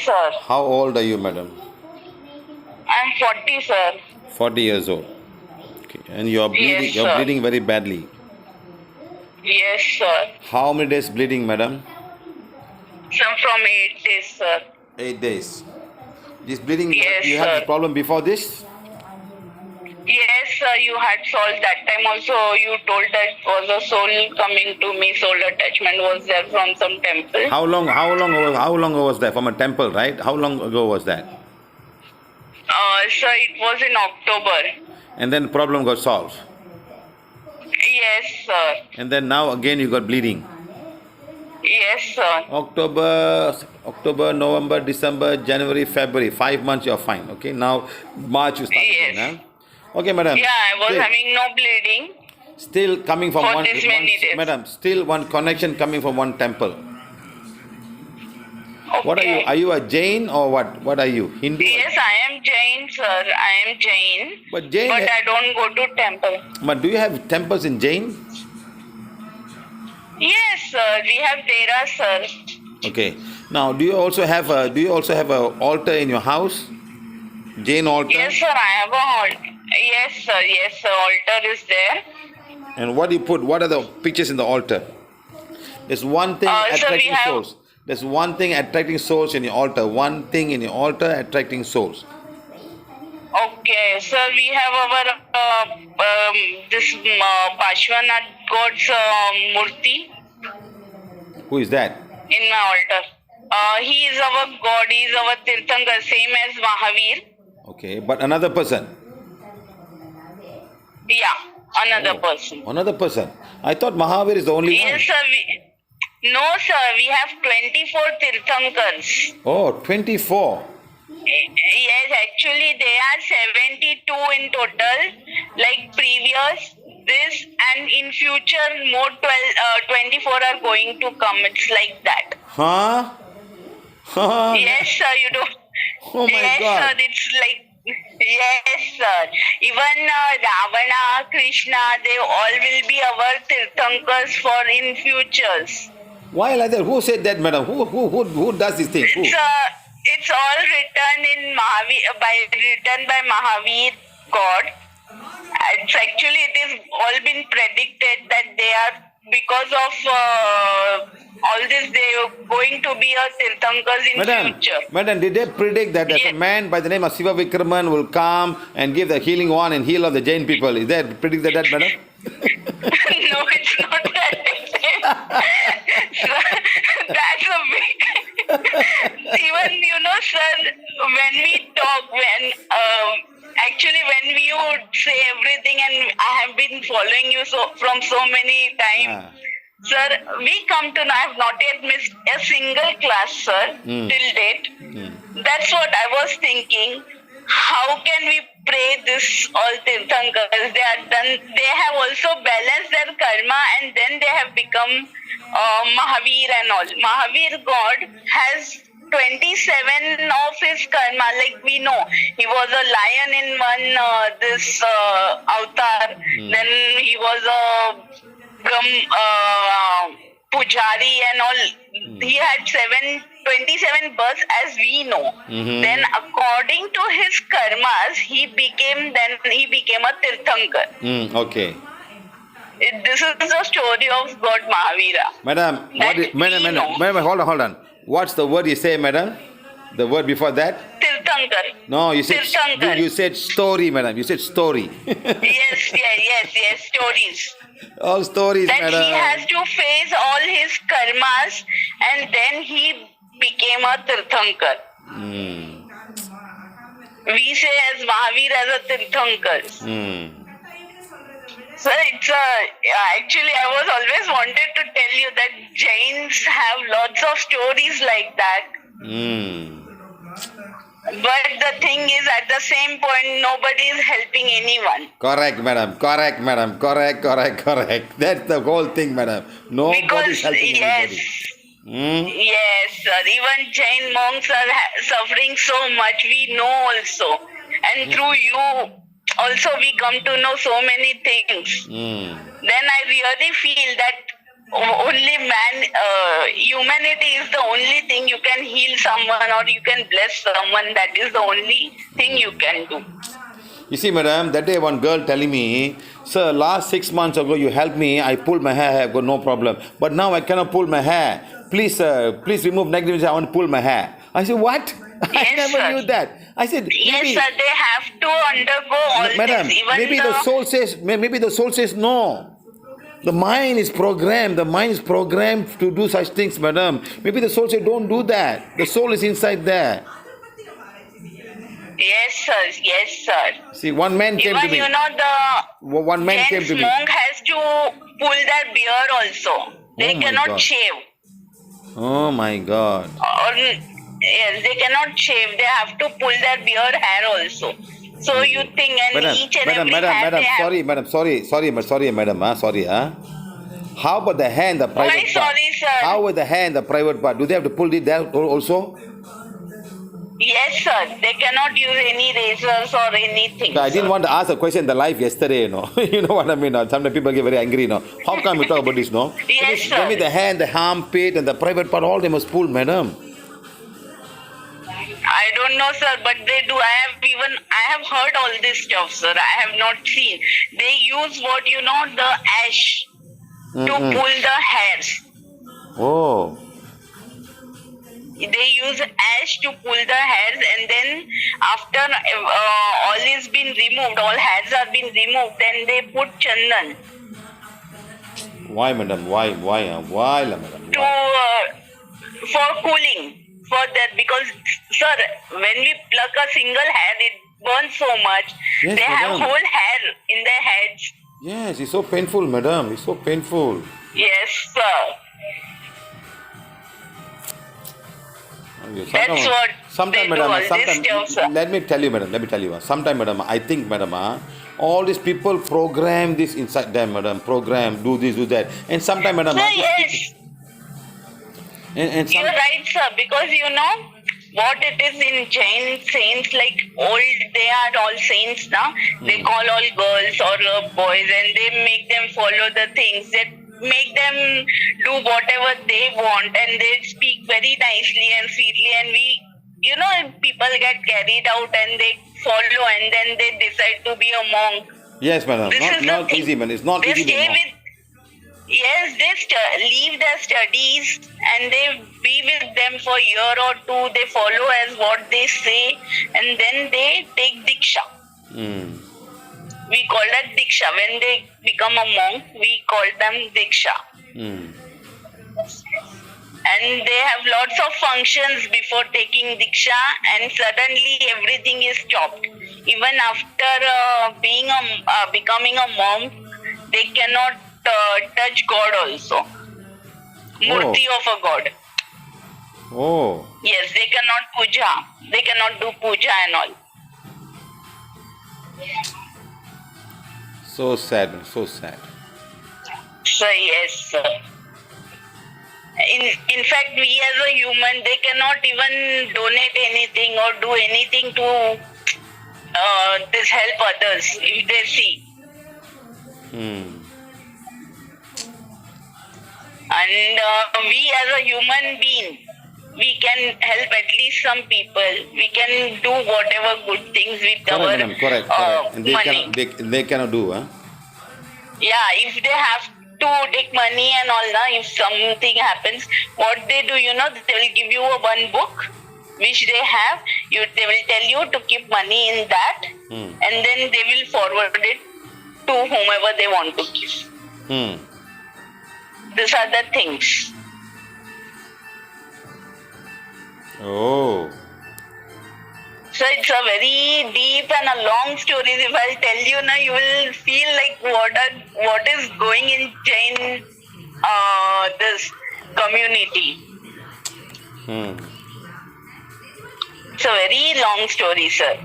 sir. How old are you, madam? I'm 40, sir. 40 years old. Okay. And you are bleeding. Yes, You are sir. bleeding very badly. Yes, sir. How many days bleeding, madam? Some from 8 days, sir. 8 days. This bleeding. Yes, You had this sir. problem before this? Yes, sir. You had solved that time also. You told that was a soul coming to me. Soul attachment was there from some temple. How long? How long was that? From a temple, right? How long ago was that? Sir, it was in October. And then the problem got solved. Yes, sir. And then now again you got bleeding. Yes, sir. October, November, December, January, February. 5 months you're fine. Okay. Now March you start Yes. again. Huh? Okay, madam. Yeah, I was Still- having no bleeding. Still coming from For one, this many days. madam. Still one connection coming from one temple. Okay. What are you? Are you a Jain or what? What are you? Hindu? Yes, I am Jain, sir. I am Jain. But Jain. But I don't go to temple. But do you have temples in Jain? Yes, sir. We have Dera, sir. Okay. Now, do you also have a altar in your house? Jain altar. Yes, sir. I have a altar. Yes, sir. Yes, sir. Altar is there. And what do you put? What are the pictures in the altar? There's one thing Sir, we attracting have- souls. There's one thing attracting souls in your altar. One thing in your altar attracting souls. Okay, sir. We have our this Pashwanath God's murti Who is that? in my altar. He is our God. He is our Tirthankar, same as Mahavir. Okay, but another person. Yeah, another person. Another person. I thought Mahavir is the only one. Yes, sir. No, sir. We have 24 Tirthankars. Oh, 24. Yes, actually they are 72 in total. Like previous, this, and in future more 24 are going to come. It's like that. Huh? Huh? Yes, sir. You do. Oh my Yes, God. sir. It's like. Yes, sir. Even Ravana, Krishna, they all will be our Tirthankars for in futures. Why like that? Who said that, madam? Who does this thing? Who? It's all written in written by Mahavir God. It's actually it is all been predicted that they are because of all this they are going to be a Tirthankars in future. Madam, did they predict that Yes. a man by the name of Siva Vikraman will come and give the healing wand and heal all the Jain people? Is that predicted that, madam? No, it's not predicted. That's a big. Even sir, when we talk, actually when we would say everything, and I have been following you from so many times. Ah. Sir, we come to know I have not yet missed a single class, sir, till date. That's what I was thinking. How can we pray this all Tirthankars? They are done. They have also balanced their karma, and then they have become Mahavir and all. Mahavir God has 27 of his karma. Like we know, he was a lion in one this avatar. Then he was a Pujari and all. He had 27 births as we know. Then according to his karmas, he became a Tirthankar. Okay. This is the story of God Mahavira. Madam, That we know. madam, hold on. What's the word you say, madam? The word before that? Tirthankar. No, you said Tirthankar. you said story, madam. You said story. Yes, stories. All stories, That madam. he has to face all his karmas and then he became a Tirthankar. We say as Mahavir as a Tirthankar. Sir, it's actually I was always wanted to tell you that Jains have lots of stories like that. But the thing is, at the same point, nobody is helping anyone. Correct, madam. Correct. That's the whole thing, madam. Nobody is Because, helping yes. anybody. Yes, sir. Even Jain monks are suffering so much. We know also. And through you, also we come to know so many things. Then I really feel that only humanity is the only thing you can heal someone or you can bless someone. That is the only thing you can do. You see, madam, that day one girl telling me, sir, last 6 months ago you helped me, I pulled my hair, I got no problem. But now I cannot pull my hair. Please, sir, please remove negligence, I want to pull my hair. I said, what? I Yes, never sir. knew that. I said, Yes, maybe, sir. They have to undergo all madam, this. Even maybe the soul says, maybe the soul says no. The mind is programmed. The mind is programmed to do such things, madam. Maybe the soul says, don't do that. The soul is inside there. Yes, sir. Yes, sir. See, one man came Even to me. you know the One man came Jain's to me. monk has to pull their beard also. They my cannot God. shave. Oh my God. Or yes, they cannot shave. They have to pull their beard hair also. So you think, and each and every hair they have. Sorry, madam. Sorry, madam. Sorry, How about the hair and the private Why part? sorry, sir? How about the hair and the private part? Do they have to pull it there also? Yes, sir. They cannot use any razors or anything. I didn't want to ask a question in the live yesterday, You know what I mean? Sometimes people get very angry, How come we talk about this, Yes, sir. Tell me the hair and the armpit and the private part, all they must pull, madam. I don't know, sir, but they do. I have heard all this stuff, sir. I have not seen. They use what the ash to pull the hairs. Oh. They use ash to pull the hairs, and then after all is been removed, all hairs are been removed, then they put chandan Why, madam? Why, madam? to for cooling. For that, because sir, when we pluck a single hair, it burns so much. Yes, they have madam. whole hair in their heads. Yes, it's so painful, madam. It's so painful. Yes, sir. Okay, That's what sometime, they do, madam, all this sometime, stuff, sir. let me tell you. Sometime, madam, I think, madam, all these people program this inside them, madam. Program, do this, do that. And sometime, madam, Sir, yes. and You're right, sir, because what it is in Jain saints, like old, they are all saints now. They call all girls or boys and they make them follow the things. They make them do whatever they want and they speak very nicely and sweetly, and people get carried out and they follow and then they decide to be a monk. yes, madam. This is the Not thing. easy, man. It's not They easy, stay madam. Yes, they leave their studies and they be with them for a year or two. They follow as what they say and then they take Diksha. Mm. We call that Diksha. When they become a monk, we call them Diksha. Mm. And they have lots of functions before taking Diksha and suddenly everything is stopped. Even after becoming a monk, they cannot touch God also. Murti of a God. Oh. Yes, they cannot puja. They cannot do puja and all. So sad, man. So sad. So yes, sir. In fact, we as a human, they cannot even donate anything or do anything to this help others if they see. Mm. And we as a human being, we can help at least some people. We can do whatever good things with Correct, our madam. Correct. And money. they cannot do, huh? Yeah, if they have to take money and all, if something happens, what they do, they will give you one book which they have. They will tell you to keep money in that, and then they will forward it to whomever they want to give. Hmm. These are the things. Oh. So it's a very deep and a long story. If I'll tell you now, you will feel like what is going in Jain this community. It's a very long story, sir.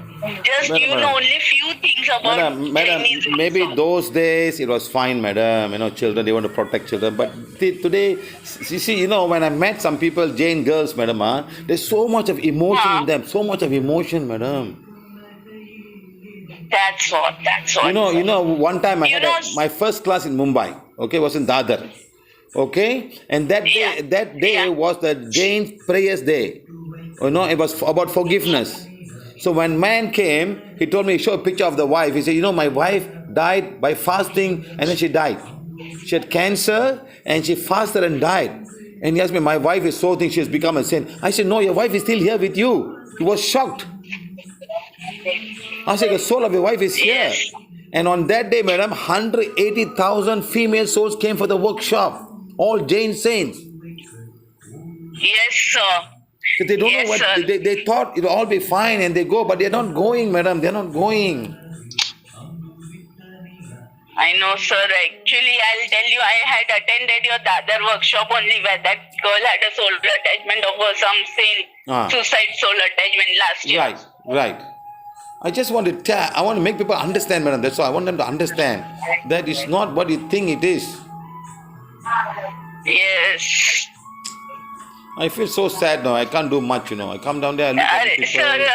Just Madam, only few things about Chinese. Madam, maybe also. those days it was fine, madam. Children, they want to protect children. But today, you see, when I met some people, Jain girls, madam, there's so much of emotion in them. So much of emotion, madam. That's what. One time I had my first class in Mumbai, was in Dadar. Okay, and that day Yeah. was the Jain prayers day. It was about forgiveness. So when man came, he told me, show a picture of the wife. He said, my wife died by fasting and then she died. She had cancer and she fasted and died. And he asked me, my wife is so thin, she has become a saint. I said, no, your wife is still here with you. He was shocked. I said, the soul of your wife is here. Yes. And on that day, madam, 180,000 female souls came for the workshop. All Jain saints. Yes, sir. So they don't Yes, know what sir. they thought it'll all be fine and they go, but they're not going, madam. They're not going. I know, sir. Actually, I'll tell you, I had attended your Dadar workshop only where that girl had a soul attachment of some saint, suicide soul attachment last year. Right. I just want to I want to make people understand, madam. That's all. I want them to understand that it's not what you think it is. Yes. I feel so sad now. I can't do much, I come down there, I look at the people.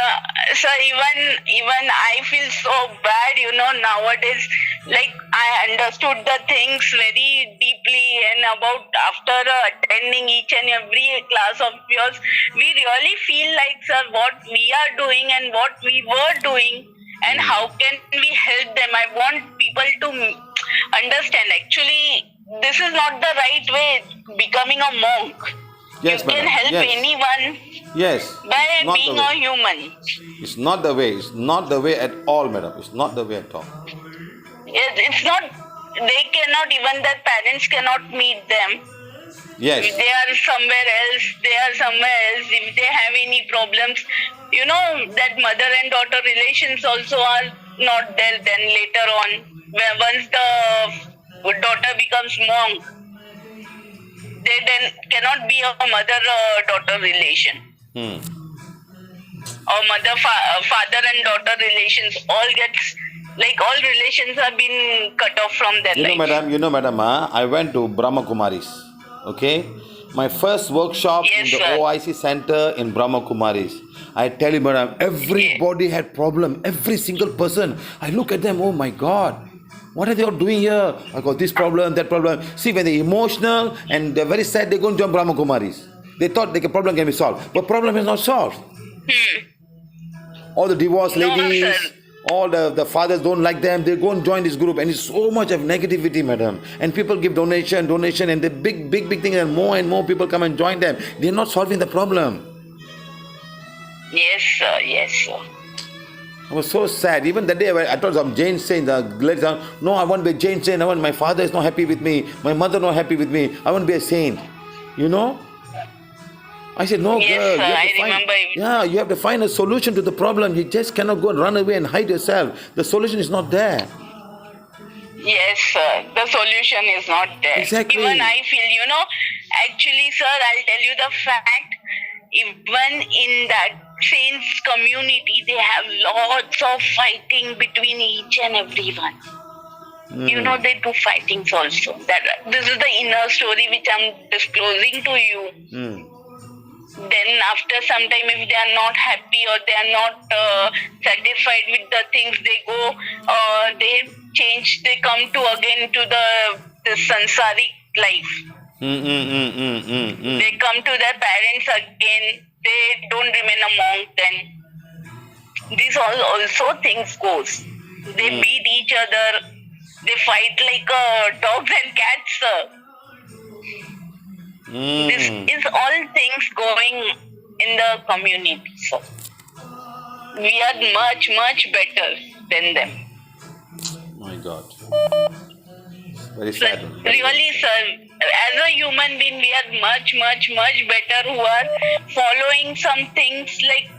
Sir, even I feel so bad, nowadays. Like, I understood the things very deeply, and about after attending each and every class of yours, we really feel like, sir, what we are doing and what we were doing, and how can we help them. I want people to understand. Actually, this is not the right way, becoming a monk. Yes, you can help anyone by not being a human. It's not the way. It's not the way at all, madam. It's not the way at all. It's not. They cannot. Even their parents cannot meet them. Yes. If they are somewhere else. If they have any problems, that mother and daughter relations also are not there. Then later on, once the daughter becomes monk, they then cannot be a mother-daughter relation. Or father and daughter relations all relations have been cut off from their life. Madam, I went to Brahma Kumaris. Okay? My first workshop in the OIC center in Brahma Kumaris. I tell you, madam, everybody had problem. Every single person. I look at them, oh my God. What are they all doing here? I got this problem, that problem. See, when they're emotional and they're very sad, they go and join Brahma Kumaris. They thought the problem can be solved. But problem is not solved. All the divorced ladies, all the fathers don't like them. They go and join this group. And it's so much of negativity, madam. And people give donation. And the big thing, and more people come and join them. They're not solving the problem. Yes, sir. I was so sad. Even that day I told some Jain saint, no, I want to be a Jain saint. My father is not happy with me. My mother not happy with me. I want to be a saint. I said, no, yes, girl. You have to find a solution to the problem. You just cannot go and run away and hide yourself. The solution is not there. Yes, sir. The solution is not there. Exactly. Even I feel, actually, sir, I'll tell you the fact. Even in that saints community, they have lots of fighting between each and everyone. They do fightings also. This is the inner story which I'm disclosing to you. Then after some time, if they are not happy or they are not satisfied with the things, they go, they come to again to the sansaric life. They come to their parents again. They don't remain a monk then. These also things goes. They beat each other. They fight like dogs and cats, sir. This is all things going in the community, sir. We are much, much better than them. My God. Very sad. Really, sir. As a human being, we are much, much, much better who are following some things like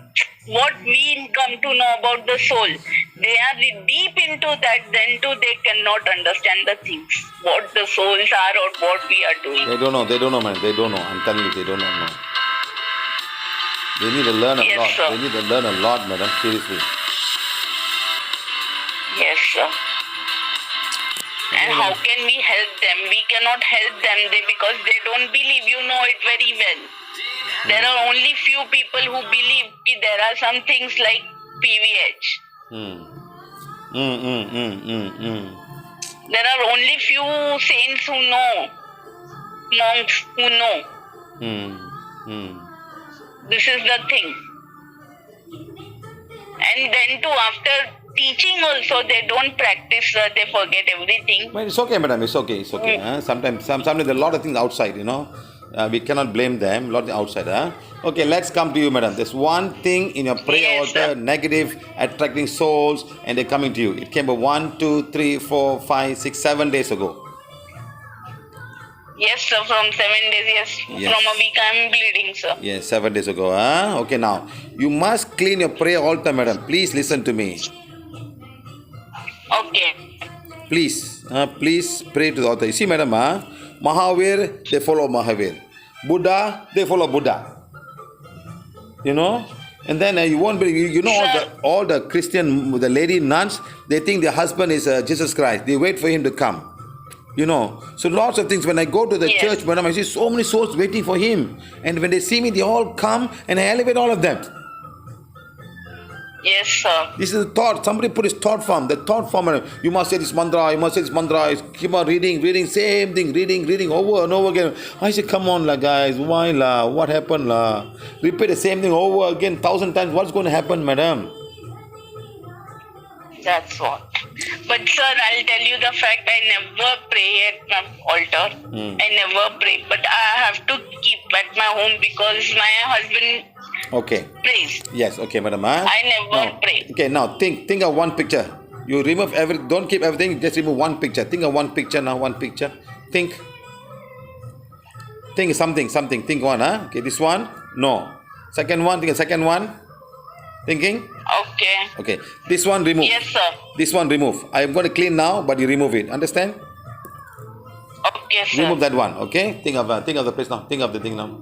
what we come to know about the soul. They are deep into that, then too they cannot understand the things, what the souls are or what we are doing. They don't know, man. They don't know. I'm telling you, they don't know. They need to learn a lot. Sir. They need to learn a lot, madam. Seriously. Yes, sir. And how can we help them? We cannot help them because they don't believe. You know it very well. There are only few people who believe there are some things like PVH. There are only few saints who know. monks who know. This is the thing. And then too, after teaching also, they don't practice, they forget everything. But it's okay, madam. It's okay. It's okay. Sometimes there are a lot of things outside, you know. We cannot blame them. A lot of things outside. Okay, let's come to you, madam. There's one thing in your prayer Yes, altar, sir. negative, attracting souls, and they're coming to you. It came 1, 2, 3, 4, 5, 6, 7 days ago. Yes, sir, from 7 days, yes. Yes. From a week I'm bleeding, sir. Yes, 7 days ago. Okay, now you must clean your prayer altar, madam. Please listen to me. Okay. Please pray to the altar. You see, madam, Mahavir, they follow Mahavir. Buddha, they follow Buddha. You know? And then you won't believe, you know, all the Christian, the lady nuns, they think their husband is Jesus Christ. They wait for him to come. You know, so lots of things. When I go to the Yes. church, madam, I see so many souls waiting for him. And when they see me, they all come and I elevate all of them. Yes, sir. This is the thought. Somebody put his thought form. The thought form. You must say this mantra. You must say this mantra. Keep on reading, same thing, reading over and over again. I say, come on, la, guys. Why, la? What happened, la? Repeat the same thing over again 1,000 times. What's going to happen, madam? That's what. But sir, I'll tell you the fact, I never pray at my altar. I never pray. But I have to keep at my home because my husband Okay. prays. Yes. Okay, madam. I never pray. Okay. Now think of one picture. You remove everything. Don't keep everything. Just remove one picture. Think of one picture now. One picture. Think something. Think one. Okay. This one. No. Second one. Think a second one. Thinking. Okay. Okay. This one remove. Yes, sir. This one remove. I am going to clean now, but you remove it. Understand? Okay, sir. Remove that one. Okay. Think of the place now. Think of the thing now.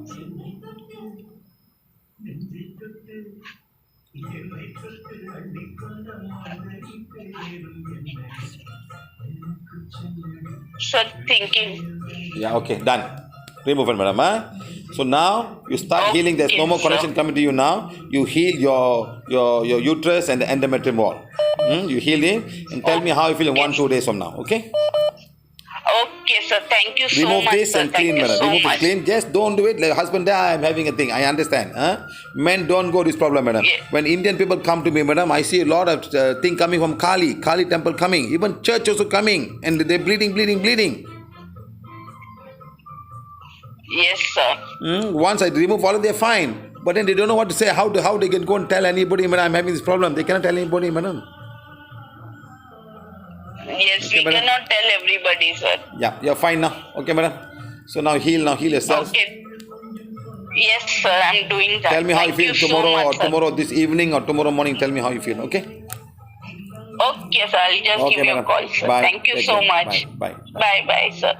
Sir, thinking. Yeah. Okay. Done. Remove it, madam. So now you start healing. There's no more Okay, connection sir. coming to you now. You heal your uterus and the endometrium wall. You heal it and tell me how you feel in 1-2 days from now. Okay. Okay, sir. Thank you so Remove much, this sir. and Thank clean, you madam. so Remove much. it, clean. Just don't do it like husband. I'm having a thing. I understand. Men don't go this problem, madam. Yeah. When Indian people come to me, madam, I see a lot of thing coming from Kali temple coming. Even church also coming, and they're bleeding. Yes, sir. Once I remove all of, they're fine. But then they don't know what to say. How they can go and tell anybody, madam, I'm having this problem. They cannot tell anybody, madam. Yes, Okay, we madam. cannot tell everybody, sir. Yeah, you're fine now. Okay, madam. So now heal yourself. Okay. Yes, sir. I'm doing that. Tell me how you Thank feel so tomorrow much, or sir. tomorrow this evening or tomorrow morning. Tell me how you feel. Okay. Okay, sir. I'll just Okay, give you a madam. call, sir. Bye. Thank you Take so care. much. Bye. Bye, bye, sir.